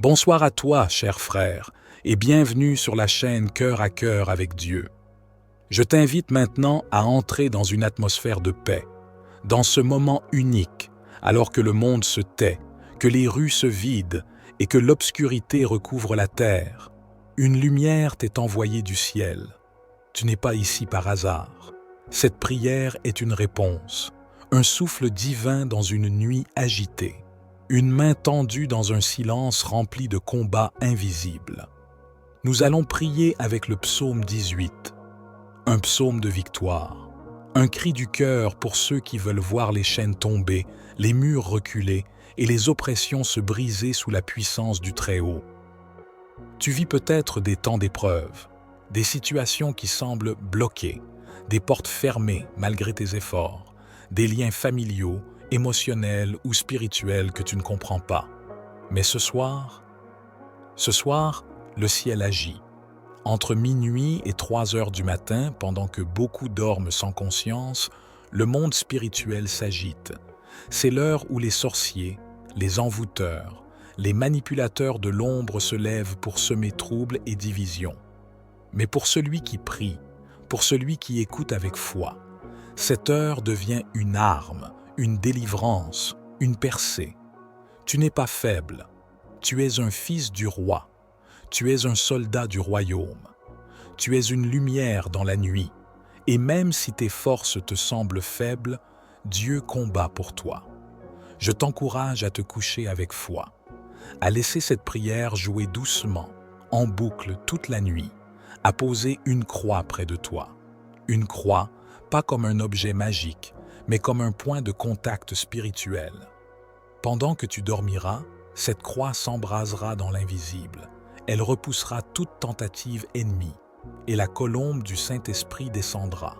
Bonsoir à toi, cher frère, et bienvenue sur la chaîne Cœur à Cœur avec Dieu. Je t'invite maintenant à entrer dans une atmosphère de paix, dans ce moment unique, alors que le monde se tait, que les rues se vident et que l'obscurité recouvre la terre. Une lumière t'est envoyée du ciel. Tu n'es pas ici par hasard. Cette prière est une réponse, un souffle divin dans une nuit agitée, une main tendue dans un silence rempli de combats invisibles. Nous allons prier avec le psaume 18, un psaume de victoire, un cri du cœur pour ceux qui veulent voir les chaînes tomber, les murs reculer et les oppressions se briser sous la puissance du Très-Haut. Tu vis peut-être des temps d'épreuve, des situations qui semblent bloquées, des portes fermées malgré tes efforts, des liens familiaux, émotionnels ou spirituels que tu ne comprends pas. Mais ce soir, le ciel agit. Entre minuit et 3 heures du matin, pendant que beaucoup dorment sans conscience, le monde spirituel s'agite. C'est l'heure où les sorciers, les envoûteurs, les manipulateurs de l'ombre se lèvent pour semer troubles et division. Mais pour celui qui prie, pour celui qui écoute avec foi, cette heure devient une arme, une délivrance, une percée. Tu n'es pas faible, tu es un fils du roi, tu es un soldat du royaume, tu es une lumière dans la nuit, et même si tes forces te semblent faibles, Dieu combat pour toi. Je t'encourage à te coucher avec foi, à laisser cette prière jouer doucement, en boucle toute la nuit, à poser une croix près de toi. Une croix, pas comme un objet magique, mais comme un point de contact spirituel. Pendant que tu dormiras, cette croix s'embrasera dans l'invisible. Elle repoussera toute tentative ennemie, et la colombe du Saint-Esprit descendra.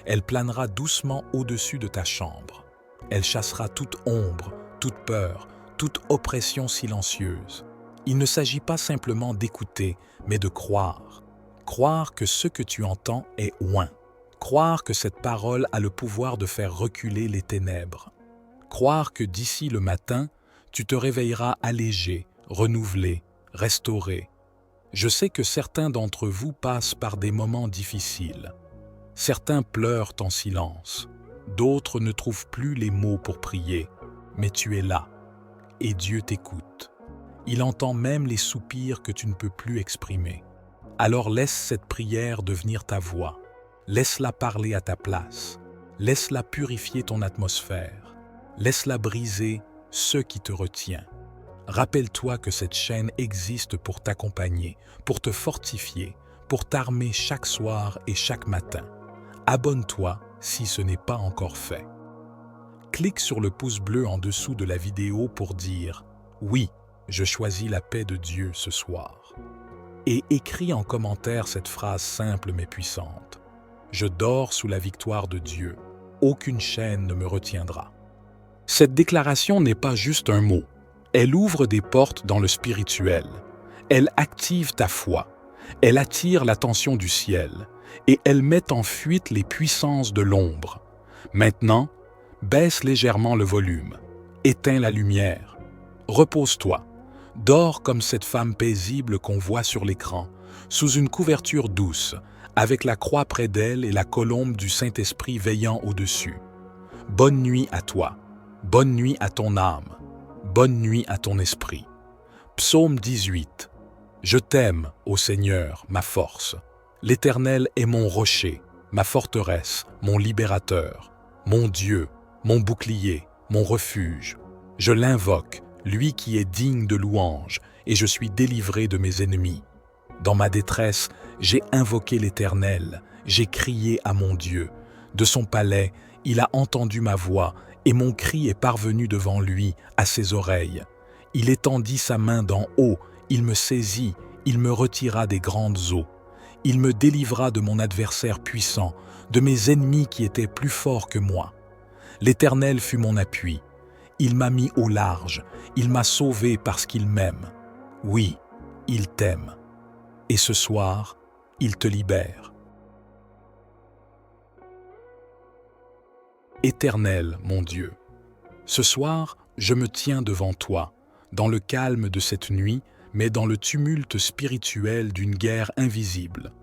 Elle planera doucement au-dessus de ta chambre. Elle chassera toute ombre, toute peur, toute oppression silencieuse. Il ne s'agit pas simplement d'écouter, mais de croire. Croire que ce que tu entends est oint. Croire que cette parole a le pouvoir de faire reculer les ténèbres. Croire que d'ici le matin, tu te réveilleras allégé, renouvelé, restauré. Je sais que certains d'entre vous passent par des moments difficiles. Certains pleurent en silence. D'autres ne trouvent plus les mots pour prier. Mais tu es là, et Dieu t'écoute. Il entend même les soupirs que tu ne peux plus exprimer. Alors laisse cette prière devenir ta voix. Laisse-la parler à ta place. Laisse-la purifier ton atmosphère. Laisse-la briser ce qui te retient. Rappelle-toi que cette chaîne existe pour t'accompagner, pour te fortifier, pour t'armer chaque soir et chaque matin. Abonne-toi si ce n'est pas encore fait. Clique sur le pouce bleu en dessous de la vidéo pour dire « Oui, je choisis la paix de Dieu ce soir ». Et écris en commentaire cette phrase simple mais puissante. Je dors sous la victoire de Dieu. Aucune chaîne ne me retiendra. Cette déclaration n'est pas juste un mot. Elle ouvre des portes dans le spirituel. Elle active ta foi. Elle attire l'attention du ciel. Et elle met en fuite les puissances de l'ombre. Maintenant, baisse légèrement le volume. Éteins la lumière. Repose-toi. Dors comme cette femme paisible qu'on voit sur l'écran, sous une couverture douce, avec la croix près d'elle et la colombe du Saint-Esprit veillant au-dessus. Bonne nuit à toi, bonne nuit à ton âme, bonne nuit à ton esprit. Psaume 18. Je t'aime, ô Seigneur, ma force. L'Éternel est mon rocher, ma forteresse, mon libérateur, mon Dieu, mon bouclier, mon refuge. Je l'invoque, lui qui est digne de louange, et je suis délivré de mes ennemis. Dans ma détresse, j'ai invoqué l'Éternel, j'ai crié à mon Dieu. De son palais, il a entendu ma voix, et mon cri est parvenu devant lui, à ses oreilles. Il étendit sa main d'en haut, il me saisit, il me retira des grandes eaux. Il me délivra de mon adversaire puissant, de mes ennemis qui étaient plus forts que moi. L'Éternel fut mon appui. Il m'a mis au large, il m'a sauvé parce qu'il m'aime. Oui, il t'aime. Et ce soir, il te libère. Éternel, mon Dieu, ce soir, je me tiens devant toi, dans le calme de cette nuit, mais dans le tumulte spirituel d'une guerre invisible.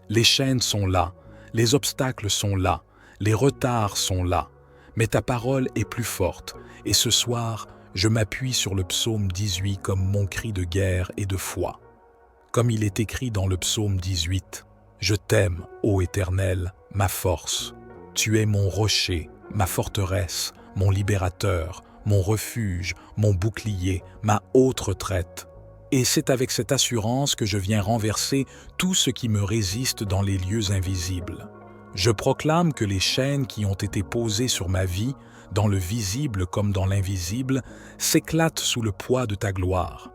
Les chaînes sont là, les obstacles sont là, les retards sont là, mais ta parole est plus forte, et ce soir, je m'appuie sur le psaume 18 comme mon cri de guerre et de foi. Comme il est écrit dans le psaume 18, « Je t'aime, ô Éternel, ma force. Tu es mon rocher, ma forteresse, mon libérateur, mon refuge, mon bouclier, ma haute retraite. » Et c'est avec cette assurance que je viens renverser tout ce qui me résiste dans les lieux invisibles. Je proclame que les chaînes qui ont été posées sur ma vie, dans le visible comme dans l'invisible, s'éclatent sous le poids de ta gloire.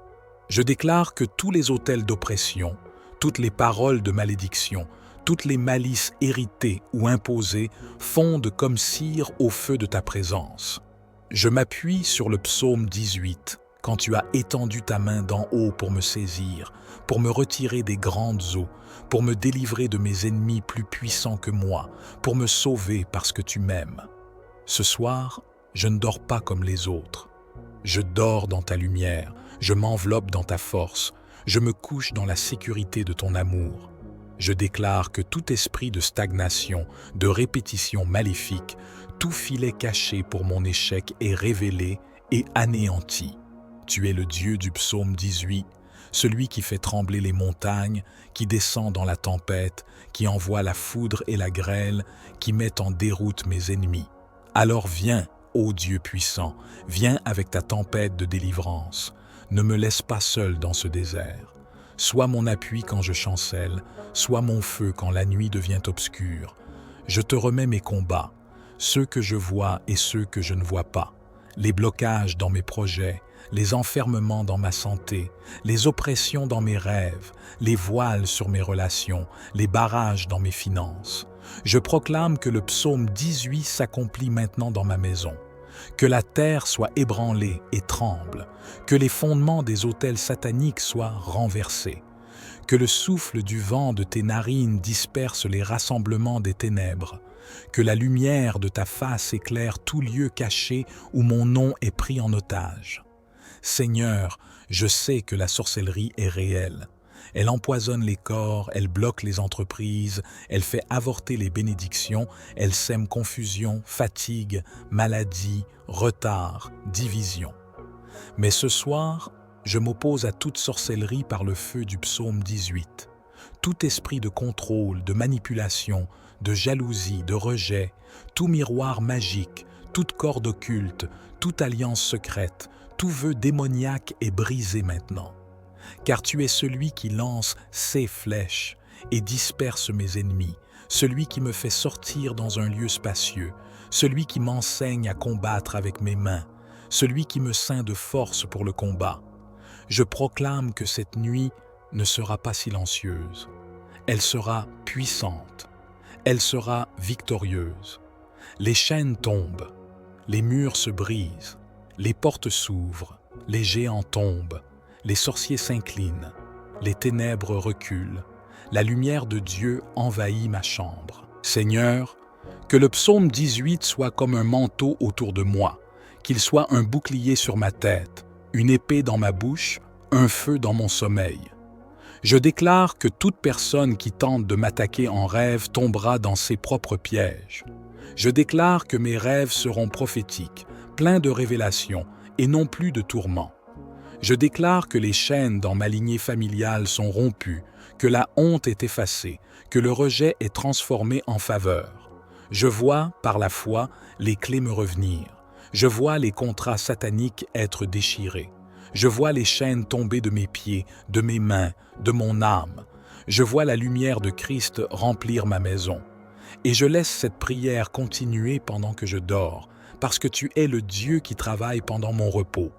Je déclare que tous les autels d'oppression, toutes les paroles de malédiction, toutes les malices héritées ou imposées fondent comme cire au feu de ta présence. Je m'appuie sur le psaume 18, quand tu as étendu ta main d'en haut pour me saisir, pour me retirer des grandes eaux, pour me délivrer de mes ennemis plus puissants que moi, pour me sauver parce que tu m'aimes. Ce soir, je ne dors pas comme les autres. Je dors dans ta lumière, je m'enveloppe dans ta force, je me couche dans la sécurité de ton amour. Je déclare que tout esprit de stagnation, de répétition maléfique, tout filet caché pour mon échec est révélé et anéanti. Tu es le Dieu du psaume 18, celui qui fait trembler les montagnes, qui descend dans la tempête, qui envoie la foudre et la grêle, qui met en déroute mes ennemis. Alors viens, ô Dieu puissant, viens avec ta tempête de délivrance. Ne me laisse pas seul dans ce désert. Sois mon appui quand je chancelle, sois mon feu quand la nuit devient obscure. Je te remets mes combats, ceux que je vois et ceux que je ne vois pas, les blocages dans mes projets, les enfermements dans ma santé, les oppressions dans mes rêves, les voiles sur mes relations, les barrages dans mes finances. Je proclame que le psaume 18 s'accomplit maintenant dans ma maison, que la terre soit ébranlée et tremble, que les fondements des autels sataniques soient renversés, que le souffle du vent de tes narines disperse les rassemblements des ténèbres, que la lumière de ta face éclaire tout lieu caché où mon nom est pris en otage. Seigneur, je sais que la sorcellerie est réelle. Elle empoisonne les corps, elle bloque les entreprises, elle fait avorter les bénédictions, elle sème confusion, fatigue, maladie, retard, division. Mais ce soir, je m'oppose à toute sorcellerie par le feu du psaume 18. Tout esprit de contrôle, de manipulation, de jalousie, de rejet, tout miroir magique, toute corde occulte, toute alliance secrète, tout vœu démoniaque est brisé maintenant. Car tu es celui qui lance ses flèches et disperse mes ennemis, celui qui me fait sortir dans un lieu spacieux, celui qui m'enseigne à combattre avec mes mains, celui qui me ceint de force pour le combat. Je proclame que cette nuit ne sera pas silencieuse. Elle sera puissante. Elle sera victorieuse. Les chaînes tombent, les murs se brisent, les portes s'ouvrent, les géants tombent, les sorciers s'inclinent, les ténèbres reculent, la lumière de Dieu envahit ma chambre. Seigneur, que le psaume 18 soit comme un manteau autour de moi, qu'il soit un bouclier sur ma tête, une épée dans ma bouche, un feu dans mon sommeil. Je déclare que toute personne qui tente de m'attaquer en rêve tombera dans ses propres pièges. Je déclare que mes rêves seront prophétiques, pleins de révélations et non plus de tourments. Je déclare que les chaînes dans ma lignée familiale sont rompues, que la honte est effacée, que le rejet est transformé en faveur. Je vois, par la foi, les clés me revenir. Je vois les contrats sataniques être déchirés. Je vois les chaînes tomber de mes pieds, de mes mains, de mon âme. Je vois la lumière de Christ remplir ma maison. Et je laisse cette prière continuer pendant que je dors, parce que tu es le Dieu qui travaille pendant mon repos.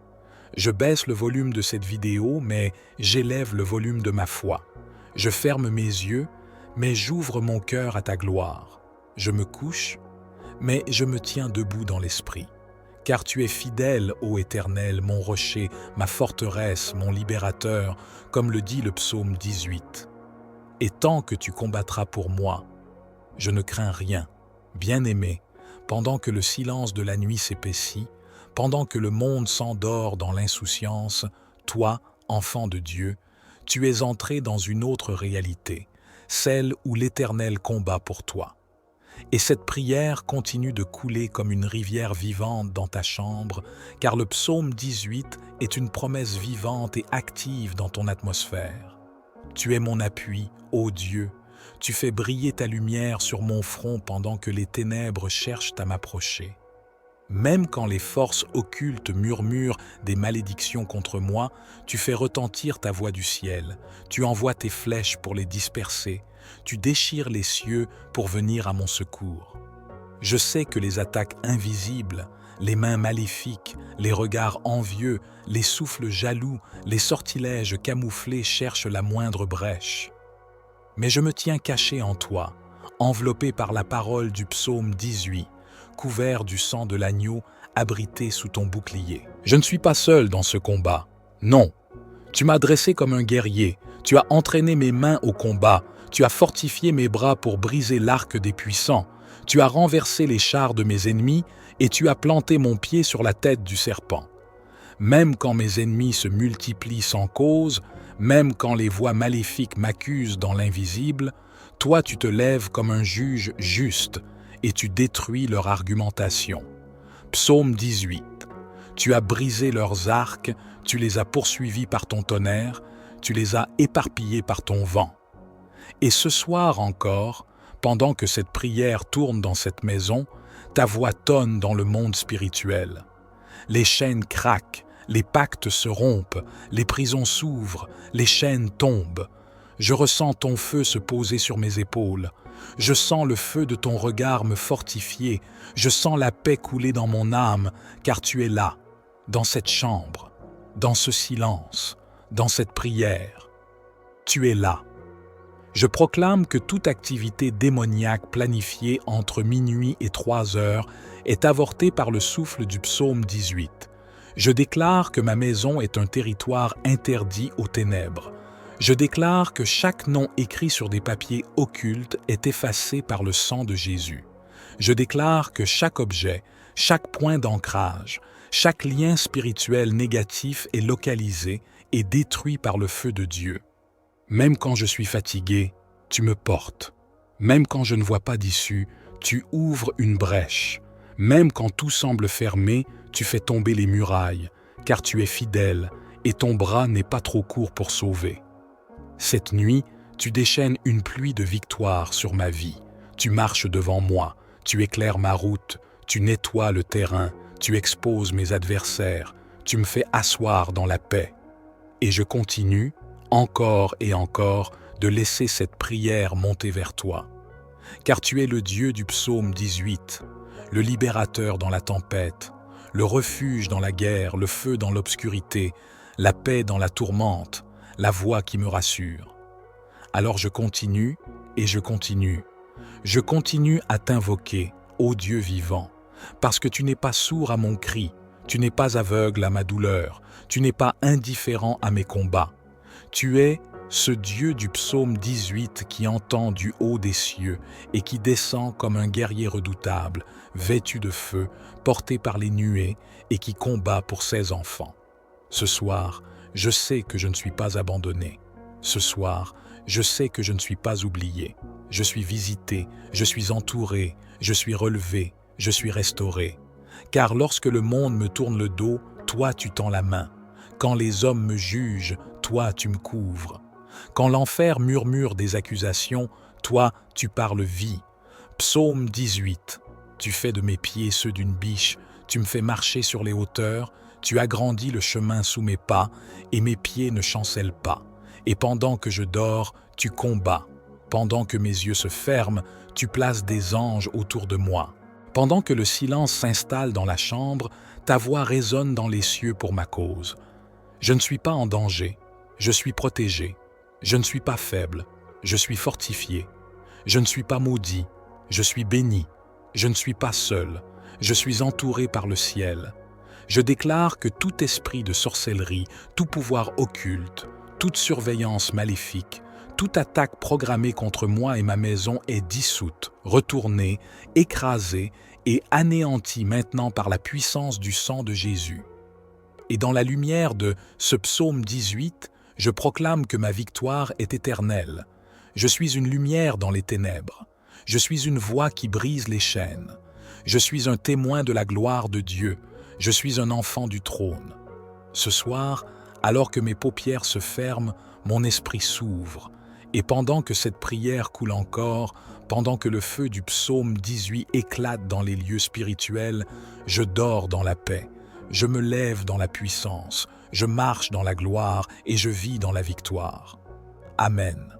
Je baisse le volume de cette vidéo, mais j'élève le volume de ma foi. Je ferme mes yeux, mais j'ouvre mon cœur à ta gloire. Je me couche, mais je me tiens debout dans l'esprit. Car tu es fidèle, ô Éternel, mon rocher, ma forteresse, mon libérateur, comme le dit le psaume 18. Et tant que tu combattras pour moi, je ne crains rien, bien-aimé, pendant que le silence de la nuit s'épaissit, pendant que le monde s'endort dans l'insouciance, toi, enfant de Dieu, tu es entré dans une autre réalité, celle où l'Éternel combat pour toi. Et cette prière continue de couler comme une rivière vivante dans ta chambre, car le psaume 18 est une promesse vivante et active dans ton atmosphère. Tu es mon appui, ô Dieu, tu fais briller ta lumière sur mon front pendant que les ténèbres cherchent à m'approcher. Même quand les forces occultes murmurent des malédictions contre moi, tu fais retentir ta voix du ciel, tu envoies tes flèches pour les disperser, tu déchires les cieux pour venir à mon secours. Je sais que les attaques invisibles, les mains maléfiques, les regards envieux, les souffles jaloux, les sortilèges camouflés cherchent la moindre brèche. Mais je me tiens caché en toi, enveloppé par la parole du psaume 18, couvert du sang de l'agneau, abrité sous ton bouclier. Je ne suis pas seul dans ce combat. Non, tu m'as dressé comme un guerrier, tu as entraîné mes mains au combat, tu as fortifié mes bras pour briser l'arc des puissants, tu as renversé les chars de mes ennemis et tu as planté mon pied sur la tête du serpent. Même quand mes ennemis se multiplient sans cause, même quand les voix maléfiques m'accusent dans l'invisible, toi tu te lèves comme un juge juste et tu détruis leur argumentation. Psaume 18. Tu as brisé leurs arcs, tu les as poursuivis par ton tonnerre, tu les as éparpillés par ton vent. Et ce soir encore, pendant que cette prière tourne dans cette maison, ta voix tonne dans le monde spirituel. Les chaînes craquent, les pactes se rompent, les prisons s'ouvrent, les chaînes tombent. Je ressens ton feu se poser sur mes épaules. Je sens le feu de ton regard me fortifier. Je sens la paix couler dans mon âme, car tu es là, dans cette chambre, dans ce silence, dans cette prière. Tu es là. Je proclame que toute activité démoniaque planifiée entre minuit et 3 heures est avortée par le souffle du psaume 18. Je déclare que ma maison est un territoire interdit aux ténèbres. Je déclare que chaque nom écrit sur des papiers occultes est effacé par le sang de Jésus. Je déclare que chaque objet, chaque point d'ancrage, chaque lien spirituel négatif est localisé et détruit par le feu de Dieu. Même quand je suis fatigué, tu me portes. Même quand je ne vois pas d'issue, tu ouvres une brèche. Même quand tout semble fermé, tu fais tomber les murailles, car tu es fidèle et ton bras n'est pas trop court pour sauver. Cette nuit, tu déchaînes une pluie de victoire sur ma vie. Tu marches devant moi, tu éclaires ma route, tu nettoies le terrain, tu exposes mes adversaires, tu me fais asseoir dans la paix. Et je continue, encore et encore, de laisser cette prière monter vers toi. Car tu es le Dieu du psaume 18, le libérateur dans la tempête, le refuge dans la guerre, le feu dans l'obscurité, la paix dans la tourmente, la voix qui me rassure. Alors je continue et je continue. Je continue à t'invoquer, ô Dieu vivant, parce que tu n'es pas sourd à mon cri, tu n'es pas aveugle à ma douleur, tu n'es pas indifférent à mes combats. Tu es ce Dieu du psaume 18 qui entend du haut des cieux et qui descend comme un guerrier redoutable, vêtu de feu, porté par les nuées et qui combat pour ses enfants. Ce soir, je sais que je ne suis pas abandonné. Ce soir, je sais que je ne suis pas oublié. Je suis visité, je suis entouré, je suis relevé, je suis restauré. Car lorsque le monde me tourne le dos, toi tu tends la main. Quand les hommes me jugent, toi tu me couvres. Quand l'enfer murmure des accusations, toi tu parles vie. Psaume 18. Tu fais de mes pieds ceux d'une biche, tu me fais marcher sur les hauteurs, tu agrandis le chemin sous mes pas, et mes pieds ne chancellent pas. Et pendant que je dors, tu combats. Pendant que mes yeux se ferment, tu places des anges autour de moi. Pendant que le silence s'installe dans la chambre, ta voix résonne dans les cieux pour ma cause. Je ne suis pas en danger, je suis protégé. Je ne suis pas faible, je suis fortifié. Je ne suis pas maudit, je suis béni. Je ne suis pas seul, je suis entouré par le ciel. Je déclare que tout esprit de sorcellerie, tout pouvoir occulte, toute surveillance maléfique, toute attaque programmée contre moi et ma maison est dissoute, retournée, écrasée et anéantie maintenant par la puissance du sang de Jésus. Et dans la lumière de ce psaume 18, je proclame que ma victoire est éternelle. Je suis une lumière dans les ténèbres. Je suis une voix qui brise les chaînes. Je suis un témoin de la gloire de Dieu. Je suis un enfant du trône. Ce soir, alors que mes paupières se ferment, mon esprit s'ouvre. Et pendant que cette prière coule encore, pendant que le feu du psaume 18 éclate dans les lieux spirituels, je dors dans la paix. Je me lève dans la puissance. Je marche dans la gloire et je vis dans la victoire. Amen.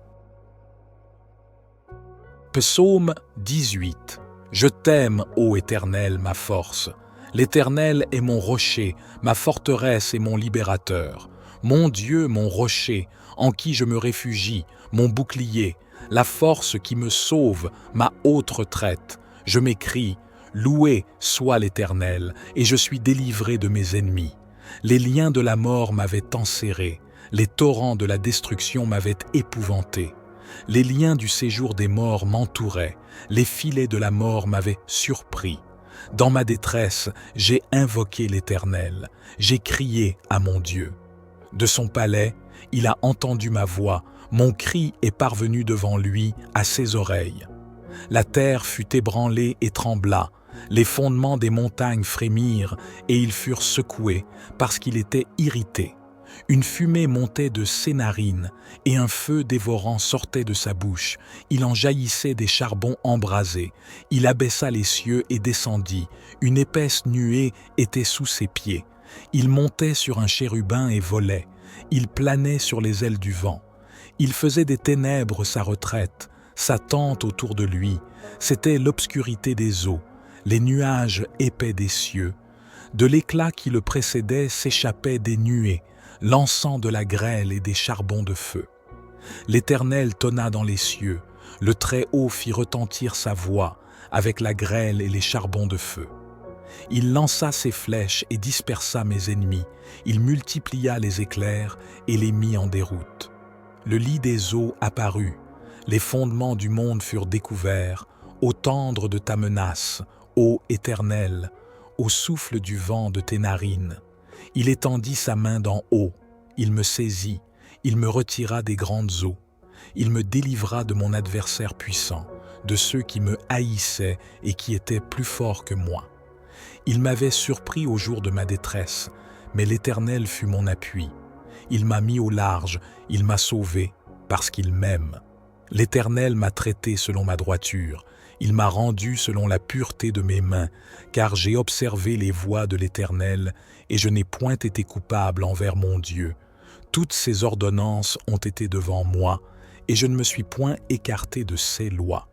Psaume 18. Je t'aime, ô Éternel, ma force. L'Éternel est mon rocher, ma forteresse et mon libérateur. Mon Dieu, mon rocher, en qui je me réfugie, mon bouclier, la force qui me sauve, ma haute retraite. Je m'écrie, loué soit l'Éternel, et je suis délivré de mes ennemis. Les liens de la mort m'avaient enserré, les torrents de la destruction m'avaient épouvanté. Les liens du séjour des morts m'entouraient, les filets de la mort m'avaient surpris. Dans ma détresse, j'ai invoqué l'Éternel, j'ai crié à mon Dieu. De son palais, il a entendu ma voix, mon cri est parvenu devant lui à ses oreilles. La terre fut ébranlée et trembla, les fondements des montagnes frémirent et ils furent secoués parce qu'il était irrité. Une fumée montait de ses narines et un feu dévorant sortait de sa bouche. Il en jaillissait des charbons embrasés. Il abaissa les cieux et descendit. Une épaisse nuée était sous ses pieds. Il montait sur un chérubin et volait. Il planait sur les ailes du vent. Il faisait des ténèbres sa retraite, sa tente autour de lui. C'était l'obscurité des eaux, les nuages épais des cieux. De l'éclat qui le précédait s'échappaient des nuées, l'encens de la grêle et des charbons de feu. L'Éternel tonna dans les cieux, le Très-Haut fit retentir sa voix avec la grêle et les charbons de feu. Il lança ses flèches et dispersa mes ennemis, il multiplia les éclairs et les mit en déroute. Le lit des eaux apparut, les fondements du monde furent découverts, au tendre de ta menace, ô Éternel, au souffle du vent de tes narines. Il étendit sa main d'en haut, il me saisit, il me retira des grandes eaux. Il me délivra de mon adversaire puissant, de ceux qui me haïssaient et qui étaient plus forts que moi. Il m'avait surpris au jour de ma détresse, mais l'Éternel fut mon appui. Il m'a mis au large, il m'a sauvé, parce qu'il m'aime. L'Éternel m'a traité selon ma droiture, il m'a rendu selon la pureté de mes mains, car j'ai observé les voies de l'Éternel, et je n'ai point été coupable envers mon Dieu. Toutes ses ordonnances ont été devant moi, et je ne me suis point écarté de ses lois.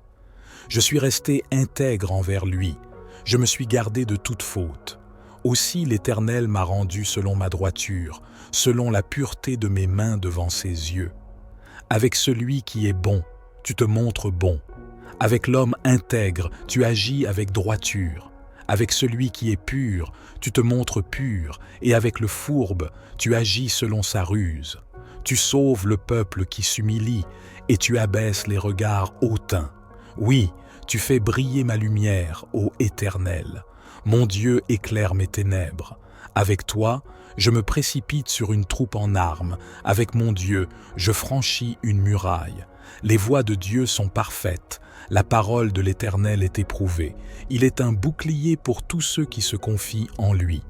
Je suis resté intègre envers lui, je me suis gardé de toute faute. Aussi l'Éternel m'a rendu selon ma droiture, selon la pureté de mes mains devant ses yeux. Avec celui qui est bon, tu te montres bon. Avec l'homme intègre, tu agis avec droiture. Avec celui qui est pur, tu te montres pur, et avec le fourbe, tu agis selon sa ruse. Tu sauves le peuple qui s'humilie, et tu abaisses les regards hautains. Oui, tu fais briller ma lumière, ô Éternel. Mon Dieu éclaire mes ténèbres. Avec toi, je me précipite sur une troupe en armes. Avec mon Dieu, je franchis une muraille. Les voies de Dieu sont parfaites. La parole de l'Éternel est éprouvée. Il est un bouclier pour tous ceux qui se confient en lui.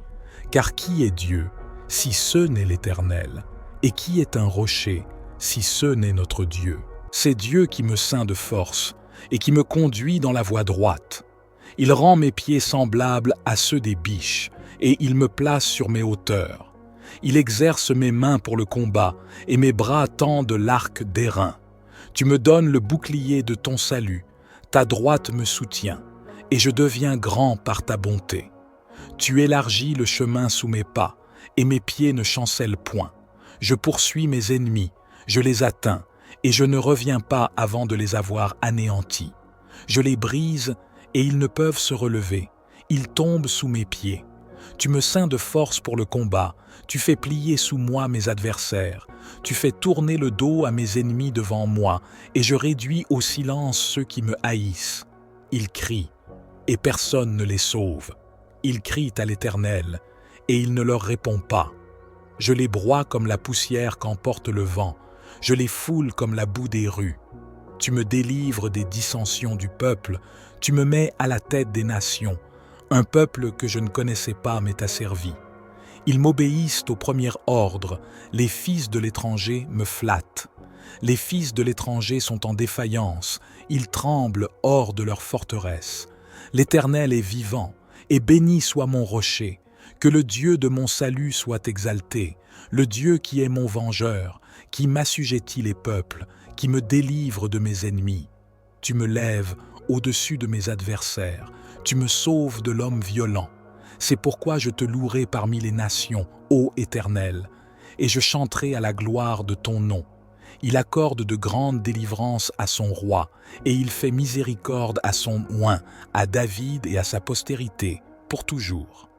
Car qui est Dieu, si ce n'est l'Éternel? Et qui est un rocher, si ce n'est notre Dieu? C'est Dieu qui me ceint de force et qui me conduit dans la voie droite. Il rend mes pieds semblables à ceux des biches, et il me place sur mes hauteurs. Il exerce mes mains pour le combat, et mes bras tendent l'arc d'airain. Tu me donnes le bouclier de ton salut, ta droite me soutient, et je deviens grand par ta bonté. Tu élargis le chemin sous mes pas, et mes pieds ne chancellent point. Je poursuis mes ennemis, je les atteins, et je ne reviens pas avant de les avoir anéantis. Je les brise, et ils ne peuvent se relever. Ils tombent sous mes pieds. Tu me ceins de force pour le combat. Tu fais plier sous moi mes adversaires. Tu fais tourner le dos à mes ennemis devant moi, et je réduis au silence ceux qui me haïssent. Ils crient, et personne ne les sauve. Ils crient à l'Éternel, et il ne leur répond pas. Je les broie comme la poussière qu'emporte le vent. Je les foule comme la boue des rues. Tu me délivres des dissensions du peuple. Tu me mets à la tête des nations. Un peuple que je ne connaissais pas m'est asservi. Ils m'obéissent au premier ordre. Les fils de l'étranger me flattent. Les fils de l'étranger sont en défaillance. Ils tremblent hors de leur forteresse. L'Éternel est vivant, et béni soit mon rocher. Que le Dieu de mon salut soit exalté, le Dieu qui est mon vengeur, qui m'assujettit les peuples, qui me délivre de mes ennemis. Tu me lèves au-dessus de mes adversaires, tu me sauves de l'homme violent. C'est pourquoi je te louerai parmi les nations, ô Éternel, et je chanterai à la gloire de ton nom. Il accorde de grandes délivrances à son roi, et il fait miséricorde à son oint, à David et à sa postérité, pour toujours.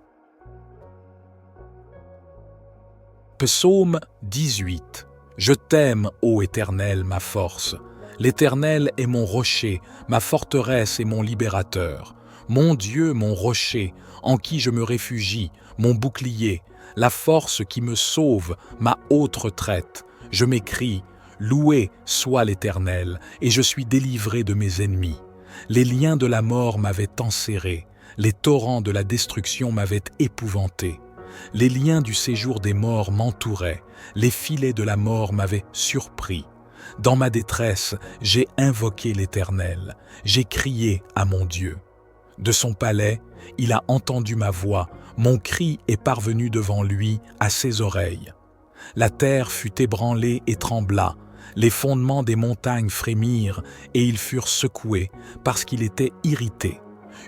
Psaume 18. Je t'aime, ô Éternel, ma force. L'Éternel est mon rocher, ma forteresse et mon libérateur. Mon Dieu, mon rocher, en qui je me réfugie, mon bouclier, la force qui me sauve, ma haute retraite. Je m'écrie, loué soit l'Éternel, et je suis délivré de mes ennemis. Les liens de la mort m'avaient enserré, les torrents de la destruction m'avaient épouvanté. Les liens du séjour des morts m'entouraient, les filets de la mort m'avaient surpris. Dans ma détresse, j'ai invoqué l'Éternel, j'ai crié à mon Dieu. De son palais, il a entendu ma voix, mon cri est parvenu devant lui à ses oreilles. La terre fut ébranlée et trembla, les fondements des montagnes frémirent et ils furent secoués parce qu'il était irrité.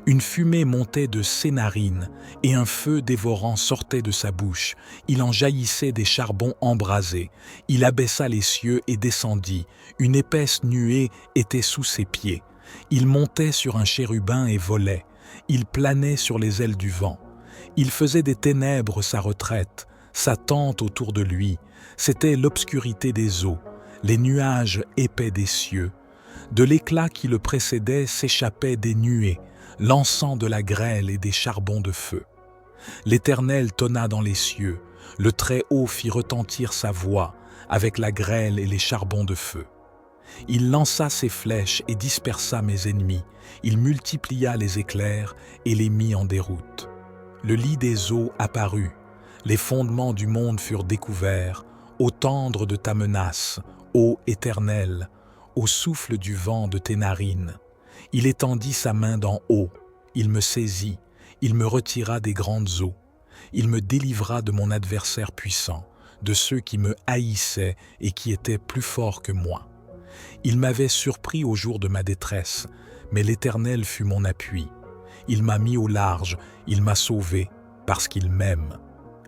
Une fumée montait de ses narines et un feu dévorant sortait de sa bouche. Il en jaillissait des charbons embrasés. Il abaissa les cieux et descendit. Une épaisse nuée était sous ses pieds. Il montait sur un chérubin et volait. Il planait sur les ailes du vent. Il faisait des ténèbres sa retraite, sa tente autour de lui. C'était l'obscurité des eaux, les nuages épais des cieux. De l'éclat qui le précédait s'échappaient des nuées, l'encens de la grêle et des charbons de feu. L'Éternel tonna dans les cieux, le Très-Haut fit retentir sa voix avec la grêle et les charbons de feu. Il lança ses flèches et dispersa mes ennemis, il multiplia les éclairs et les mit en déroute. Le lit des eaux apparut, les fondements du monde furent découverts, au tendre de ta menace, ô Éternel, au souffle du vent de tes narines. Il étendit sa main d'en haut, il me saisit, il me retira des grandes eaux. Il me délivra de mon adversaire puissant, de ceux qui me haïssaient et qui étaient plus forts que moi. Il m'avait surpris au jour de ma détresse, mais l'Éternel fut mon appui. Il m'a mis au large, il m'a sauvé, parce qu'il m'aime.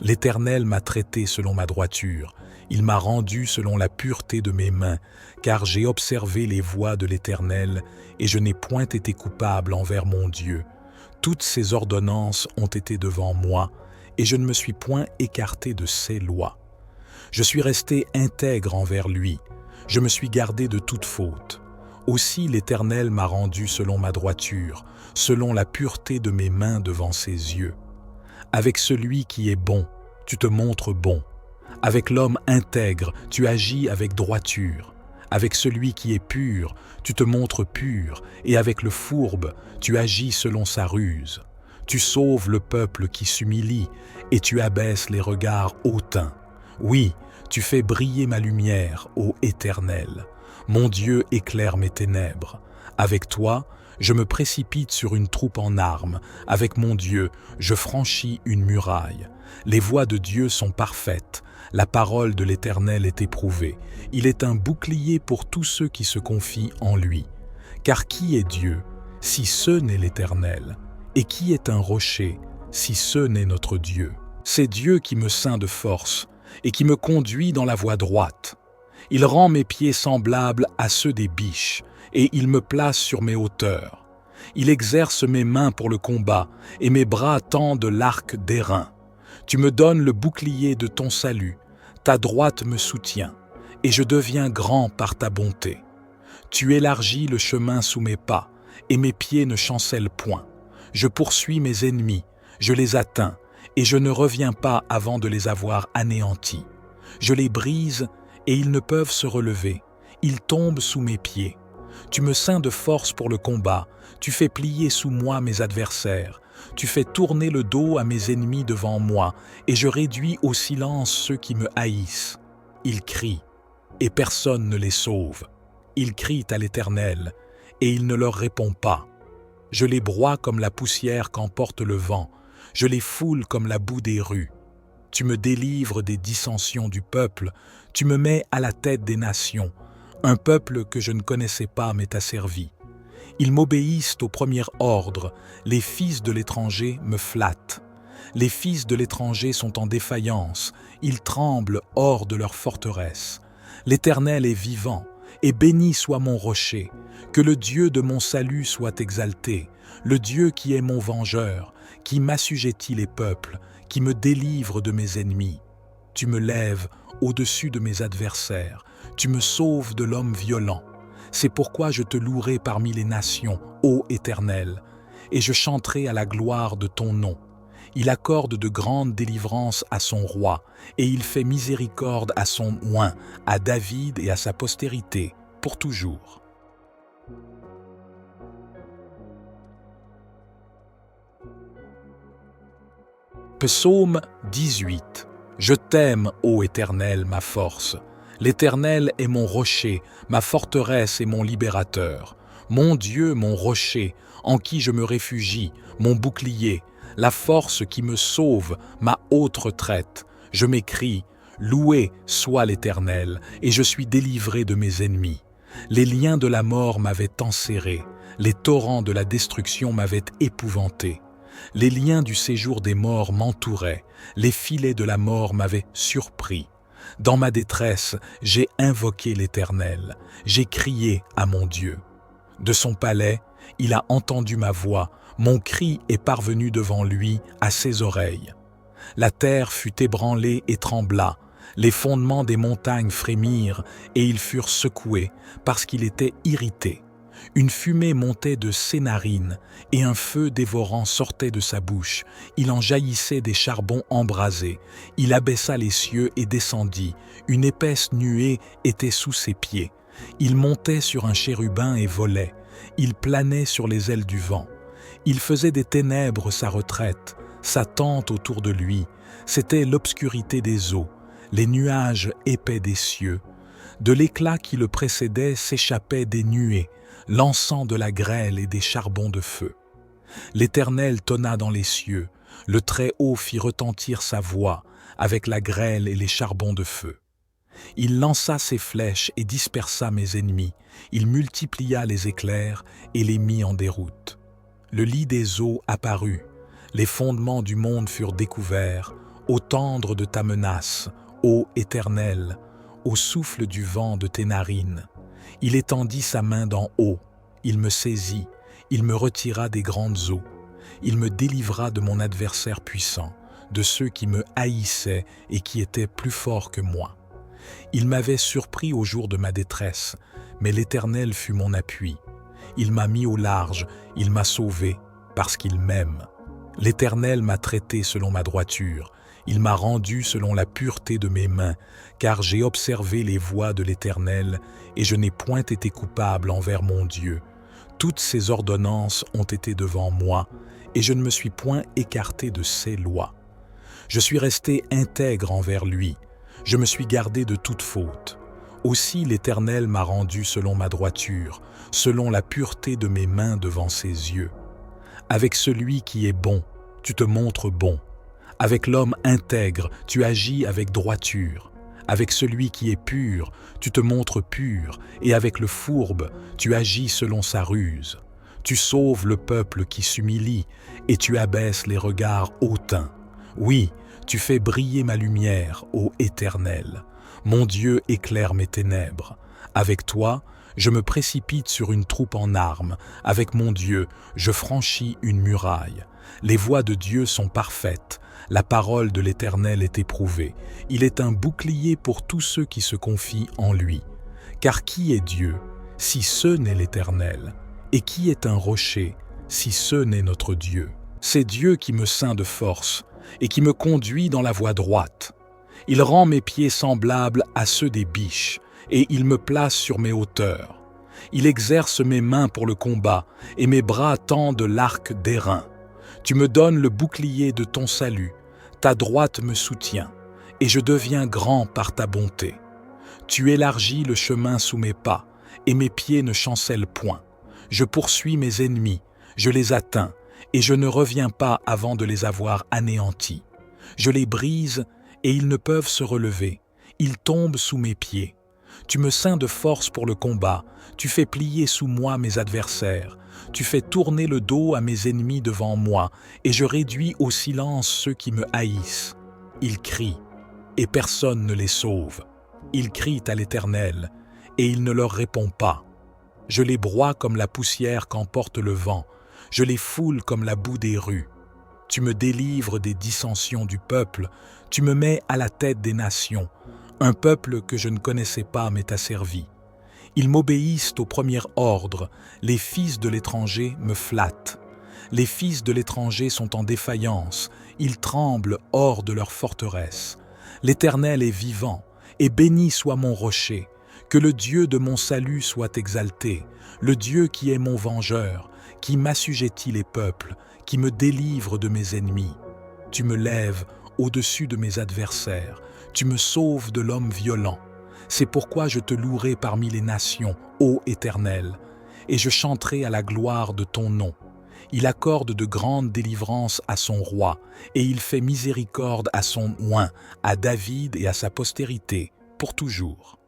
L'Éternel m'a traité selon ma droiture, il m'a rendu selon la pureté de mes mains, car j'ai observé les voies de l'Éternel, et je n'ai point été coupable envers mon Dieu. Toutes ses ordonnances ont été devant moi, et je ne me suis point écarté de ses lois. Je suis resté intègre envers lui, je me suis gardé de toute faute. Aussi l'Éternel m'a rendu selon ma droiture, selon la pureté de mes mains devant ses yeux. Avec celui qui est bon, tu te montres bon. Avec l'homme intègre, tu agis avec droiture. Avec celui qui est pur, tu te montres pur, et avec le fourbe, tu agis selon sa ruse. Tu sauves le peuple qui s'humilie, et tu abaisses les regards hautains. Oui, tu fais briller ma lumière, ô Éternel. Mon Dieu éclaire mes ténèbres. Avec toi, je me précipite sur une troupe en armes. Avec mon Dieu, je franchis une muraille. Les voies de Dieu sont parfaites. La parole de l'Éternel est éprouvée. Il est un bouclier pour tous ceux qui se confient en lui. Car qui est Dieu, si ce n'est l'Éternel? Et qui est un rocher, si ce n'est notre Dieu? C'est Dieu qui me ceint de force et qui me conduit dans la voie droite. Il rend mes pieds semblables à ceux des biches, et il me place sur mes hauteurs. Il exerce mes mains pour le combat, et mes bras tendent l'arc d'airain. Tu me donnes le bouclier de ton salut, ta droite me soutient, et je deviens grand par ta bonté. Tu élargis le chemin sous mes pas, et mes pieds ne chancellent point. Je poursuis mes ennemis, je les atteins, et je ne reviens pas avant de les avoir anéantis. Je les brise, et ils ne peuvent se relever. Ils tombent sous mes pieds. Tu me ceins de force pour le combat. Tu fais plier sous moi mes adversaires. Tu fais tourner le dos à mes ennemis devant moi, et je réduis au silence ceux qui me haïssent. Ils crient, et personne ne les sauve. Ils crient à l'Éternel, et il ne leur répond pas. Je les broie comme la poussière qu'emporte le vent. Je les foule comme la boue des rues. Tu me délivres des dissensions du peuple. Tu me mets à la tête des nations. Un peuple que je ne connaissais pas m'est asservi. Ils m'obéissent au premier ordre. Les fils de l'étranger me flattent. Les fils de l'étranger sont en défaillance. Ils tremblent hors de leur forteresse. L'Éternel est vivant, et béni soit mon rocher. Que le Dieu de mon salut soit exalté, le Dieu qui est mon vengeur, qui m'assujettit les peuples, qui me délivre de mes ennemis. Tu me lèves au-dessus de mes adversaires, tu me sauves de l'homme violent. C'est pourquoi je te louerai parmi les nations, ô Éternel, et je chanterai à la gloire de ton nom. Il accorde de grandes délivrances à son roi, et il fait miséricorde à son oint, à David et à sa postérité, pour toujours. Psaume 18. Je t'aime, ô Éternel, ma force. L'Éternel est mon rocher, ma forteresse et mon libérateur. Mon Dieu, mon rocher, en qui je me réfugie, mon bouclier, la force qui me sauve, ma haute retraite. Je m'écrie, loué soit l'Éternel, et je suis délivré de mes ennemis. Les liens de la mort m'avaient enserré, les torrents de la destruction m'avaient épouvanté. Les liens du séjour des morts m'entouraient, les filets de la mort m'avaient surpris. Dans ma détresse, j'ai invoqué l'Éternel, j'ai crié à mon Dieu. De son palais, il a entendu ma voix, mon cri est parvenu devant lui à ses oreilles. La terre fut ébranlée et trembla, les fondements des montagnes frémirent et ils furent secoués parce qu'il était irrité. Une fumée montait de ses narines et un feu dévorant sortait de sa bouche. Il en jaillissait des charbons embrasés. Il abaissa les cieux et descendit. Une épaisse nuée était sous ses pieds. Il montait sur un chérubin et volait. Il planait sur les ailes du vent. Il faisait des ténèbres sa retraite, sa tente autour de lui. C'était l'obscurité des eaux, les nuages épais des cieux. De l'éclat qui le précédait s'échappaient des nuées, l'encens de la grêle et des charbons de feu. L'Éternel tonna dans les cieux, le Très-Haut fit retentir sa voix avec la grêle et les charbons de feu. Il lança ses flèches et dispersa mes ennemis, il multiplia les éclairs et les mit en déroute. Le lit des eaux apparut, les fondements du monde furent découverts, au tendre de ta menace, ô Éternel, au souffle du vent de tes narines. Il étendit sa main d'en haut, il me saisit, il me retira des grandes eaux. Il me délivra de mon adversaire puissant, de ceux qui me haïssaient et qui étaient plus forts que moi. Il m'avait surpris au jour de ma détresse, mais l'Éternel fut mon appui. Il m'a mis au large, il m'a sauvé, parce qu'il m'aime. L'Éternel m'a traité selon ma droiture, il m'a rendu selon la pureté de mes mains, car j'ai observé les voies de l'Éternel, et je n'ai point été coupable envers mon Dieu. Toutes ses ordonnances ont été devant moi, et je ne me suis point écarté de ses lois. Je suis resté intègre envers lui, je me suis gardé de toute faute. Aussi l'Éternel m'a rendu selon ma droiture, selon la pureté de mes mains devant ses yeux. Avec celui qui est bon, tu te montres bon. Avec l'homme intègre, tu agis avec droiture. Avec celui qui est pur, tu te montres pur, et avec le fourbe, tu agis selon sa ruse. Tu sauves le peuple qui s'humilie, et tu abaisses les regards hautains. Oui, tu fais briller ma lumière, ô Éternel. Mon Dieu éclaire mes ténèbres. Avec toi, je me précipite sur une troupe en armes. Avec mon Dieu, je franchis une muraille. Les voies de Dieu sont parfaites. La parole de l'Éternel est éprouvée. Il est un bouclier pour tous ceux qui se confient en lui. Car qui est Dieu, si ce n'est l'Éternel? Et qui est un rocher, si ce n'est notre Dieu? C'est Dieu qui me ceint de force. et qui me conduit dans la voie droite. Il rend mes pieds semblables à ceux des biches, et il me place sur mes hauteurs. Il exerce mes mains pour le combat, et mes bras tendent l'arc d'airain. Tu me donnes le bouclier de ton salut, ta droite me soutient, et je deviens grand par ta bonté. Tu élargis le chemin sous mes pas, et mes pieds ne chancellent point. Je poursuis mes ennemis, je les atteins, et je ne reviens pas avant de les avoir anéantis. Je les brise, et ils ne peuvent se relever. Ils tombent sous mes pieds. Tu me ceins de force pour le combat, tu fais plier sous moi mes adversaires, tu fais tourner le dos à mes ennemis devant moi, et je réduis au silence ceux qui me haïssent. Ils crient, et personne ne les sauve. Ils crient à l'Éternel, et il ne leur répond pas. Je les broie comme la poussière qu'emporte le vent, je les foule comme la boue des rues. Tu me délivres des dissensions du peuple, tu me mets à la tête des nations. Un peuple que je ne connaissais pas m'est asservi. Ils m'obéissent au premier ordre, les fils de l'étranger me flattent. Les fils de l'étranger sont en défaillance, ils tremblent hors de leur forteresse. L'Éternel est vivant, et béni soit mon rocher. Que le Dieu de mon salut soit exalté, le Dieu qui est mon vengeur, qui m'assujettit les peuples, qui me délivre de mes ennemis. Tu me lèves au-dessus de mes adversaires, tu me sauves de l'homme violent. C'est pourquoi je te louerai parmi les nations, ô Éternel, et je chanterai à la gloire de ton nom. Il accorde de grandes délivrances à son roi, et il fait miséricorde à son oint, à David et à sa postérité, pour toujours.